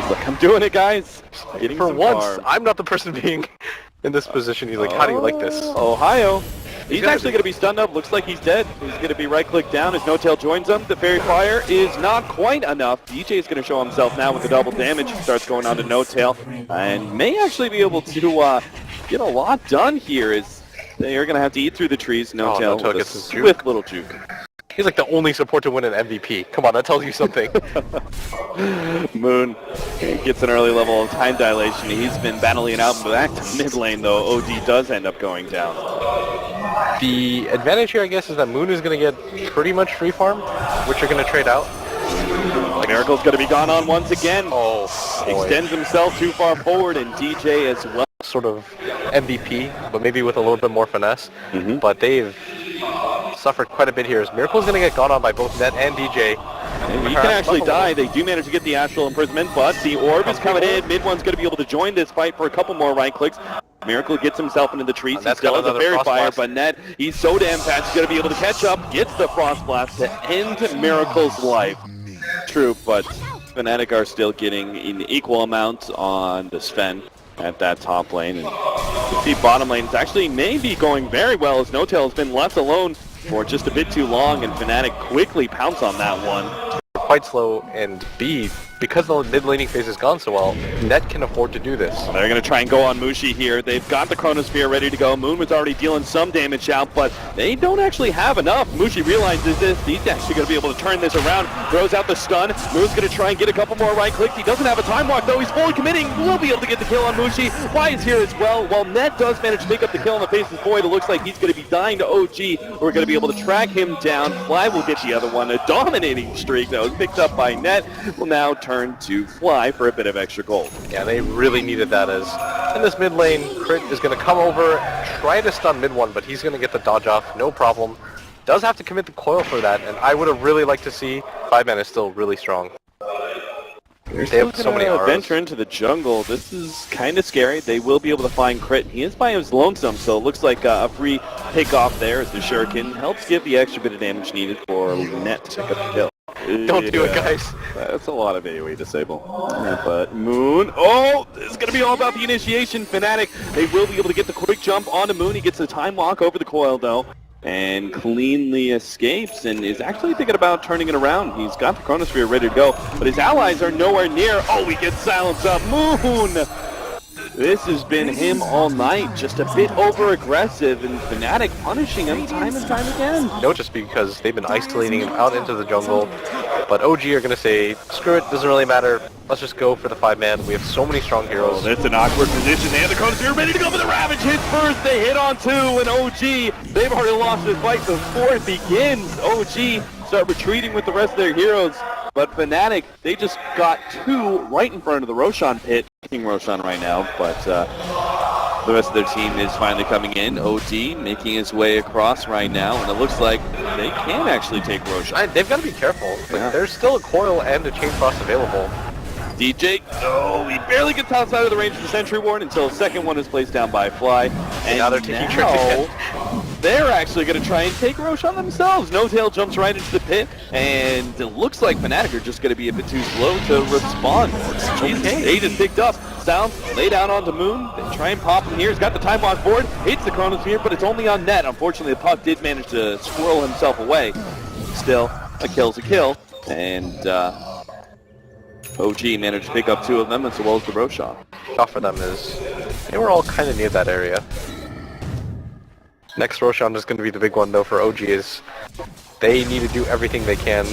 Look, I'm doing it, guys. Getting For some once, farm. I'm not the person being in this position. He's like, how do you like this? Ohio. He's actually going to be stunned up. Looks like he's dead. He's going to be right-click down as No-Tail joins him. The Fairy Fire is not quite enough. DJ is going to show himself now with the double damage. Starts going on to No-Tail and may actually be able to get a lot done here as they are going to have to eat through the trees. No-Tail with a swift little juke. He's like the only support to win an MVP. Come on, that tells you something. Moon gets an early level of time dilation. He's been battling out back to mid lane, though. OD does end up going down. The advantage here, I guess, is that Moon is going to get pretty much free farm, which you're going to trade out. Miracle's going to be gone on once again. Oh, boy. Extends himself too far forward, and DJ as well. Sort of MVP, but maybe with a little bit more finesse. But they've suffered quite a bit here. As Miracle's going to get gone on by both Net and DJ. And he can actually die. They do manage to get the Astral Imprisonment, but the Orb is coming in. Mid one's going to be able to join this fight for a couple more right clicks. Miracle gets himself into the trees. He still has a Fairy Fire, but Net, he's so damn fast, he's going to be able to catch up, gets the Frost Blast to end Miracle's life. True, but Fnatic are still getting an equal amount on the Sven at that top lane. And you see bottom lane, it's actually maybe going very well as No-Tail has been left alone for just a bit too long, and Fnatic quickly pounce on that one. Quite slow, and B, because the mid-laning phase has gone so well, Net can afford to do this. They're going to try and go on Mushi here. They've got the Chronosphere ready to go. Moon was already dealing some damage out, but they don't actually have enough. Mushi realizes this. He's actually going to be able to turn this around. Throws out the stun. Moon's going to try and get a couple more right clicks. He doesn't have a time walk, though. He's fully committing. Will be able to get the kill on Mushi. Fly is here as well. While Net does manage to pick up the kill on the face of Void, it looks like he's going to be dying to OG. We're going to be able to track him down. Fly will get the other one. A dominating streak, though, picked up by Net. Will now turn to Fly for a bit of extra gold. Yeah, they really needed that as in this mid lane, Crit is going to come over, try to stun mid one, but he's going to get the dodge off, no problem. Does have to commit the coil for that, and I would have really liked to see 5-man is still really strong. They have so many venture into the jungle. This is kind of scary. They will be able to find Crit. He is by his lonesome, so it looks like a free takeoff there as the Shuriken helps give the extra bit of damage needed for Net to pick up the kill. Don't do it, guys. That's a lot of AoE disable. But Moon, oh, this is going to be all about the initiation. Fnatic, they will be able to get the quick jump onto Moon. He gets the time walk over the coil, though, and cleanly escapes and is actually thinking about turning it around. He's got the Chronosphere ready to go, but his allies are nowhere near. Oh, he gets silenced up. Moon! This has been him all night, just a bit over-aggressive, and Fnatic punishing him time and time again. No, just because they've been isolating him out into the jungle, but OG are going to say, screw it, doesn't really matter, let's just go for the 5-man. We have so many strong heroes. That's an awkward position. They have the Chronosphere ready to go for the Ravage. Hit first, they hit on two, and OG, they've already lost this fight before it begins. OG start retreating with the rest of their heroes. But Fnatic, they just got two right in front of the Roshan pit. King Roshan right now, but the rest of their team is finally coming in. OD making his way across right now, and it looks like they can actually take Roshan. They've got to be careful. Like, there's still a coil and a chain frost available. DJ, oh, he barely gets outside of the range of the Sentry Ward until the second one is placed down by Fly. And now they're taking tricks again. They're actually going to try and take Roshan themselves. No-Tail jumps right into the pit, and it looks like Fnatic are just going to be a bit too slow to respond. Okay. They just picked up. Sound laid out onto Moon. They try and pop him here. He's got the time walk board. Hits the Chronosphere, but it's only on Net. Unfortunately, the puck did manage to swirl himself away. Still, a kill's a kill, and OG managed to pick up two of them, as well as the Roshan. Tough for them is they were all kind of near that area. Next Roshan is going to be the big one, though, for OG is they need to do everything they can.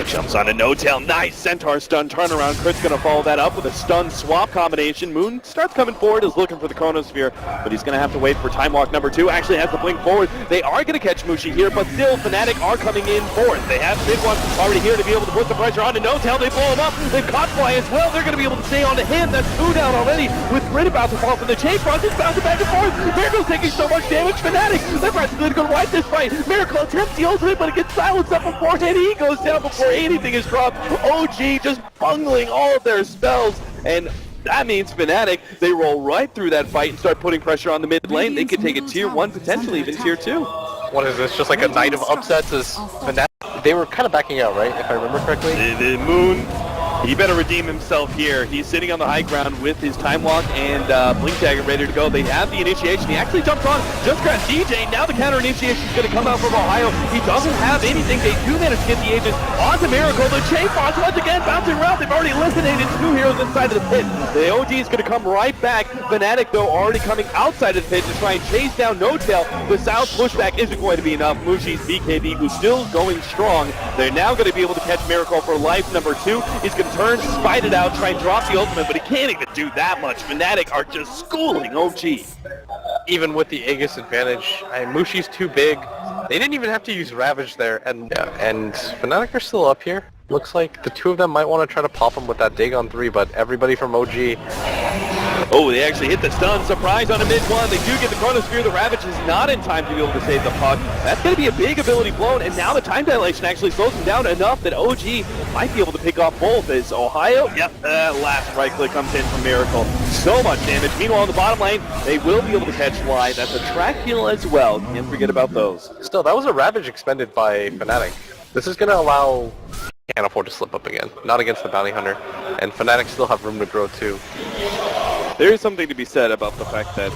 Jumps on a No-Tail. Nice Centaur stun turnaround. Crit's going to follow that up with a stun swap combination. Moon starts coming forward, is looking for the Chronosphere, but he's going to have to wait for time walk number two. Actually has to blink forward. They are going to catch Mushi here, but still Fnatic are coming in fourth. They have the big one already here to be able to put the pressure on to No-Tail. They blow him up. They've caught Fly as well. They're going to be able to stay on to him. That's two down already with Crit about to fall from the chain front. It's bouncing back and forth. Miracle's taking so much damage. Fnatic, they're practically going to wipe this fight. Miracle attempts the ultimate, but it gets silenced up beforehand. He goes down before anything is dropped. OG just bungling all of their spells, and that means Fnatic, they roll right through that fight and start putting pressure on the mid lane. They could take it tier 1, potentially even tier 2. What is this, just like a night of upsets? Is Fnatic, they were kind of backing out, right, if I remember correctly? The Moon He better redeem himself here. He's sitting on the high ground with his Time Walk and Blink Dagger ready to go. They have the initiation. He actually jumps on, just grabs DJ. Now the counter initiation is going to come out from Ohio. He doesn't have anything. They do manage to get the Aegis onto Miracle. The Chain Boss once again bouncing around. They've already eliminated 2 heroes inside of the pit. The OG is going to come right back. Fnatic, though, already coming outside of the pit to try and chase down No-Tail. The South pushback isn't going to be enough. Mushi's BKB, who's still going strong. They're now going to be able to catch Miracle for life number 2. He's going to turn, spite it out, try and drop the ultimate, but he can't even do that much. Fnatic are just schooling OG. Even with the Aegis advantage, Mushi's too big. They didn't even have to use Ravage there, and Fnatic are still up here. Looks like the 2 of them might want to try to pop him with that dig on 3, but everybody from OG. Oh, they actually hit the stun. Surprise on a mid-1. They do get the Chronosphere. The Ravage is not in time to be able to save the puck. That's going to be a big ability blown, and now the time dilation actually slows him down enough that OG might be able to pick off both. As Ohio, last right click comes in from Miracle. So much damage. Meanwhile, on the bottom lane, they will be able to catch Fly. That's a track heal as well. Can't forget about those. Still, that was a Ravage expended by Fnatic. This is going to allow... Can't afford to slip up again. Not against the Bounty Hunter. And Fnatic still have room to grow too. There is something to be said about the fact that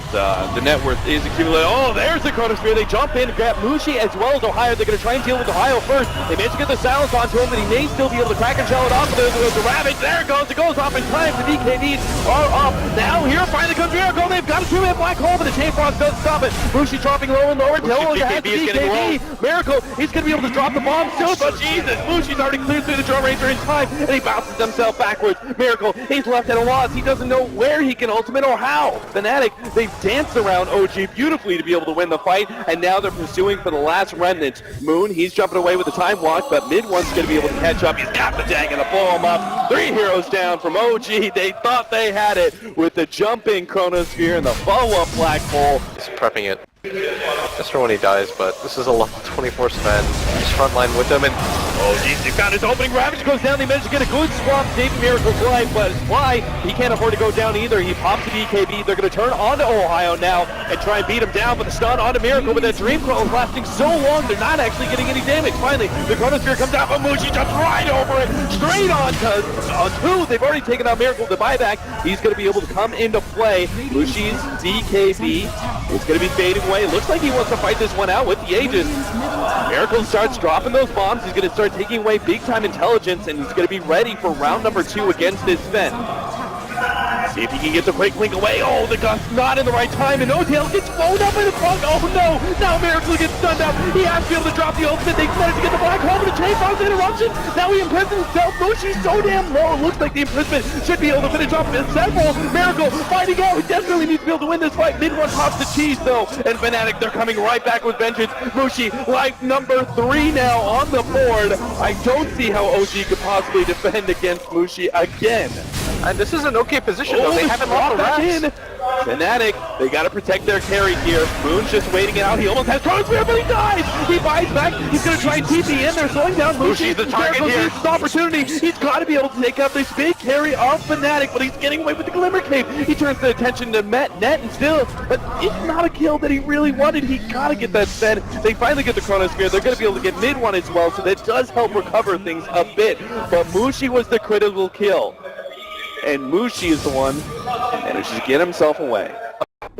the net worth is accumulated. Oh, there's the Chronosphere. They jump in and grab Mushi as well as Ohio. They're going to try and deal with Ohio first. They managed to get the silence onto him, but he may still be able to crack and shell it off. There's the Ravage. There it goes. It goes off in time. The BKBs are up. Now here finally comes Miracle. They've got a 2-man black hole, but the Chain Frost doesn't stop it. Mushi dropping low and lower. Till ahead to BKB. Miracle, he's going to be able to drop the bomb soon, but Jesus, Mushi's already cleared through the Drum Ranger in time, and he bounces himself backwards. Miracle, he's left at a loss. He doesn't know where he can ultimate or how. Fnatic, they've danced around OG beautifully to be able to win the fight, and now they're pursuing for the last remnant. Moon, he's jumping away with the Time Walk, but Mid-One's going to be able to catch up. He's got the dagger to blow him up. 3 heroes down from OG. They thought they had it with the jumping Chronosphere and the follow-up Black Hole. He's prepping it. Just for when he dies, but this is a level 24 spend. He's frontline with them, and oh jeez, he found his opening. Ravage goes down. They managed to get a good swap, saving Miracle's life, but Fly, he can't afford to go down either. He pops the BKB. They're going to turn onto Ohio now and try and beat him down with a stun onto Miracle, but that Dream Coil is lasting so long, they're not actually getting any damage. Finally, the Chronosphere comes out, but Mushi jumps right over it, straight on 2. They've already taken out Miracle with the buyback. He's going to be able to come into play. Mushi's BKB is going to be fading away. It looks like he wants to fight this one out with the Aegis. Miracle starts dropping those bombs. He's going to start taking away big-time intelligence, and he's going to be ready for round number 2 against this Sven. See if he can get the quick link away. Oh, the gun's not in the right time, and No-Tail gets blown up in the front. Oh no! Now Miracle gets stunned out. He has to be able to drop the ultimate. They managed to get the black hole, but the Chain Bomb's interruption. Now he imprisons himself. Mushi's so damn low. It looks like the imprisonment should be able to finish off several. Miracle fighting out. He definitely needs to be able to win this fight. Mid-One pops the cheese though, and Fnatic, they're coming right back with vengeance. Mushi, life number 3 now on the board. I don't see how OG could possibly defend against Mushi again. And this is an okay position though. They haven't lost the rest. Fnatic, they got to protect their carry here. Moon's just waiting it out. He almost has Chronosphere, but he dies. He buys back. He's going to try and TP in there, slowing down Mushi. The target here. This opportunity. He's got to be able to take out this big carry of Fnatic, but he's getting away with the Glimmer Cape. He turns the attention to net, and still, but it's not a kill that he really wanted. He got to get that spend. They finally get the Chronosphere. They're going to be able to get Mid-One as well, so that does help recover things a bit. But Mushi was the critical kill. And Mushi is the one that manages to get himself away.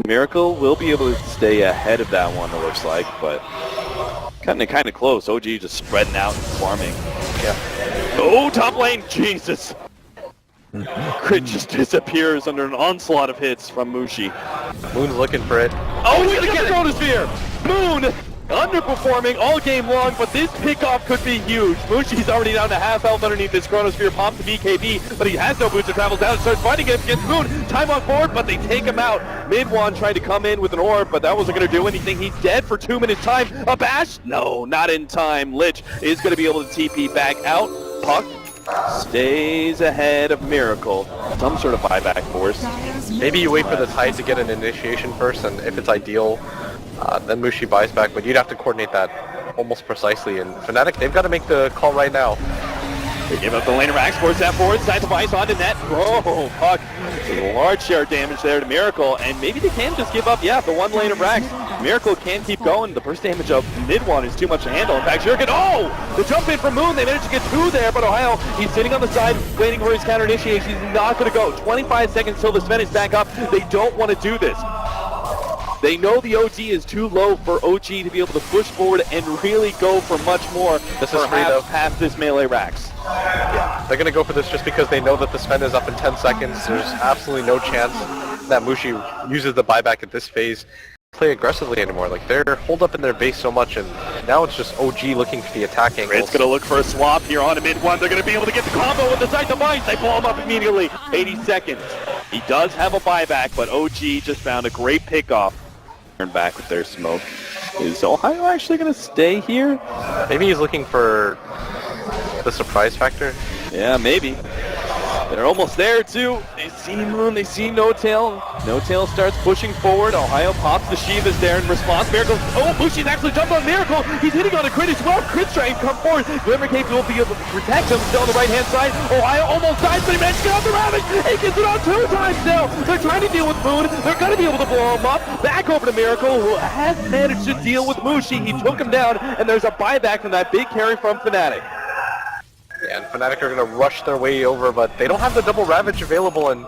Miracle will be able to stay ahead of that one, it looks like, but kind of close. OG just spreading out and farming. Yeah. Oh, top lane, Jesus! Crit just disappears under an onslaught of hits from Mushi. Moon's looking for it. Oh, he's gonna get the Chronosphere! Moon! Underperforming all game long, but this pickoff could be huge. Mushi's already down to half health underneath this Chronosphere, pops the BKB, but he has no boots and travels down and starts fighting against Moon. Time on board, but they take him out. Mid-One tried to come in with an orb, but that wasn't going to do anything. He's dead for 2 minutes time. A bash? No, not in time. Lich is going to be able to TP back out. Puck stays ahead of Miracle. Some sort of buyback force. Maybe you wait for the Tide to get an initiation first, and if it's ideal, then Mushi buys back, but you'd have to coordinate that almost precisely. And Fnatic, they've got to make the call right now. They give up the lane of Rax, force that forward, side device onto net. Oh, Puck. A large share of damage there to Miracle, and maybe they can just give up, the 1 lane of Rax. Miracle can't keep going. The burst damage of mid one is too much to handle. In fact, Shuriken, oh! The jump in from Moon, they managed to get 2 there, but Ohio, he's sitting on the side waiting for his counter initiation. He's not going to go. 25 seconds till the Sven is back up. They don't want to do this. They know the OG is too low for OG to be able to push forward and really go for much more. This is free though. Past this melee Rax. Yeah, they're going to go for this just because they know that the Sven is up in 10 seconds. There's absolutely no chance that Mushi uses the buyback at this phase play aggressively anymore. Like, they're holed up in their base so much, and now it's just OG looking for the attack angles. It's going to look for a swap here on a mid one. They're going to be able to get the combo with the side device. They pull him up immediately. 80 seconds. He does have a buyback, but OG just found a great pickoff. Turn back with their smoke. Is Ohio actually going to stay here? Maybe he's looking for the surprise factor. Yeah, maybe. They're almost there too. They see Moon, they see No Tail. No Tail starts pushing forward. Ohio pops the Shivas there in response. Miracle, oh, Bushi's actually jumped on Miracle. He's hitting on a crit as well. Crit's trying to come forward. Glimmer Cape will be able to protect him still on the right hand side. Ohio almost dies, but he managed to get out the Ravage. He gets it on 2 times now. They're trying to deal with Moon. They're going to be able to blow him up. Back over to Miracle, who has managed to deal with Mushi. He took him down, and there's a buyback from that big carry from Fnatic. Yeah, and Fnatic are going to rush their way over, but they don't have the double Ravage available, and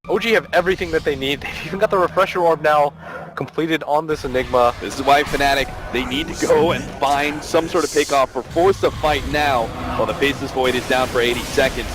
OG have everything that they need. They've even got the Refresher Orb now completed on this Enigma. This is why Fnatic, they need to go and find some sort of pickoff or force a fight now while the Faceless Void is down for 80 seconds.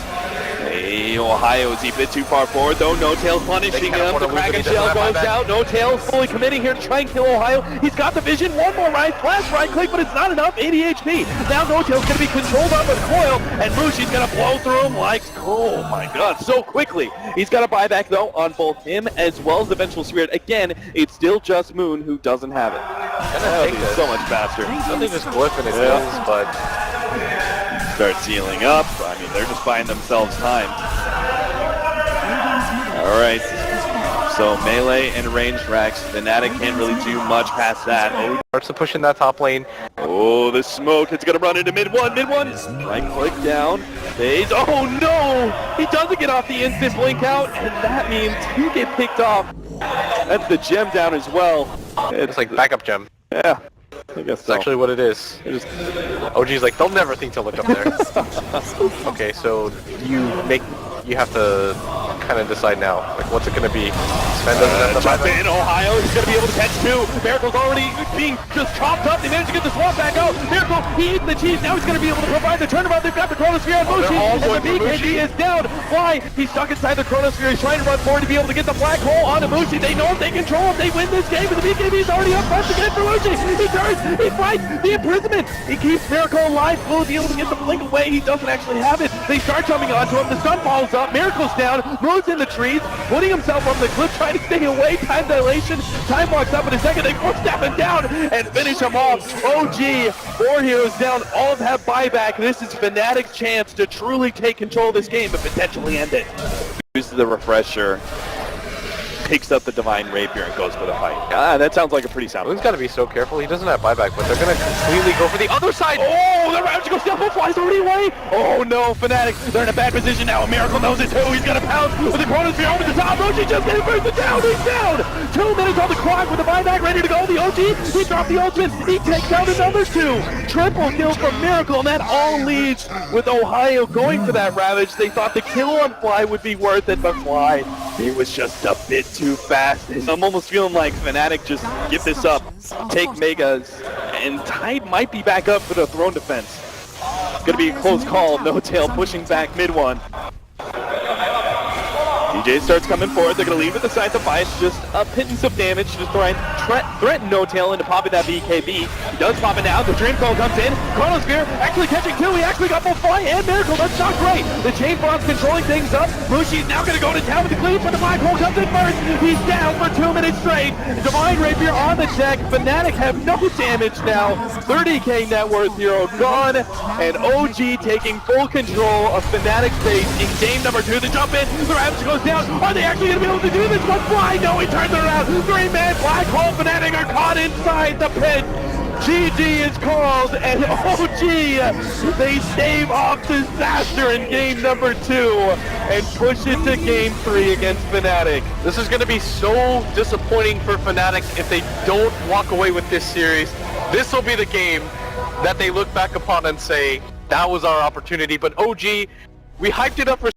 Hey, Ohio is a bit too far forward though. No Tail's punishing him. The Kraken Shell goes out. No Tail's fully committing here to try and kill Ohio. He's got the vision. One more flash right click, but it's not enough. 80 HP. Now No Tail's going to be controlled up with Coil, and Mushi's going to blow through him like, oh my god, so quickly. He's got a buyback though on both him as well as the Vengeful Spirit. Again, it's still just Moon who doesn't have it. That would be so much faster. Something just glyph in his hands, but start sealing up. I mean, they're just buying themselves time. Alright. So melee and ranged Rax. Fnatic can't really do much past that. Oh, starts to push in that top lane. Oh, the smoke. It's going to run into mid one. Mid one. Right click down. Phase. Oh no! He doesn't get off the instant blink out, and that means he get picked off. That's the gem down as well. It's like backup gem. Yeah. I guess That's actually what it is. OG's like, they'll never think to look up there. Okay, so you have to kind of decide now, like, what's it going to be? Sven doesn't have the jump in, Ohio, he's going to be able to catch 2. Miracle's already being just chopped up. They managed to get the swap back out. Miracle, he eats the cheese. Now he's going to be able to provide the turnaround. They've got the Chronosphere on Mushi, and the BKB is down. Why? He's stuck inside the Chronosphere. He's trying to run forward to be able to get the black hole onto Mushi. They know if they control him, they win this game, but the BKB is already up front again for Mushi. He turns, he fights the imprisonment. He keeps Miracle alive. Will be able to get the blink away. He doesn't actually have it. They start jumping onto him. The sun falls up. Miracle's down. Moves in the trees, putting himself on the cliff, trying to stay away. Time dilation. Time walks up in a second. They footstep him down and finish him off. OG, 4 heroes down. All have buyback. This is Fnatic's chance to truly take control of this game and potentially end it. Uses the refresher. Picks up the Divine Rapier and goes for the fight. That sounds like a pretty sound. He's got to be so careful. He doesn't have buyback, but they're going to completely go for the other side. Oh, the Ravage goes down. Flies already away. Oh no, Fnatic. They're in a bad position now. Miracle knows it too. He's going to pounce with the Chronosphere over the top. OG just getting first down. He's down. 2 minutes on the clock with the buyback ready to go. The OG, he dropped the ultimate. He takes out another 2. Triple kill from Miracle, and that all leads with Ohio going for that Ravage. They thought the kill on Fly would be worth it, but Fly, it was just a bit too fast. I'm almost feeling like Fnatic just give this up, take Megas, and Tide might be back up for the throne defense. It's gonna be a close call. No Tail pushing back mid one. DJ starts coming forward. They're going to leave with the side to bias, just a pittance of damage, just trying to threaten No Tail into popping that BKB. He does pop it now. The Dream Coil comes in. Chronosphere actually catching 2. He actually got both Fly and Miracle. That's not great. The Chain Bomb's controlling things up. Mushi's now going to go to town with the cleave, but the Black Hole comes in first. He's down for 2 minutes straight. Divine Rapier on the deck. Fnatic have no damage now. 30k net worth hero gone, and OG taking full control of Fnatic's base in game number 2. The jump in. The Ravage goes down. Are they actually going to be able to do this? One Fly? No, he turns it around. 3-man Black Hole. Fnatic are caught inside the pit. GG is called, and OG, they stave off disaster in game number 2 and push it to game 3 against Fnatic. This is going to be so disappointing for Fnatic if they don't walk away with this series. This will be the game that they look back upon and say, that was our opportunity. But OG, we hyped it up for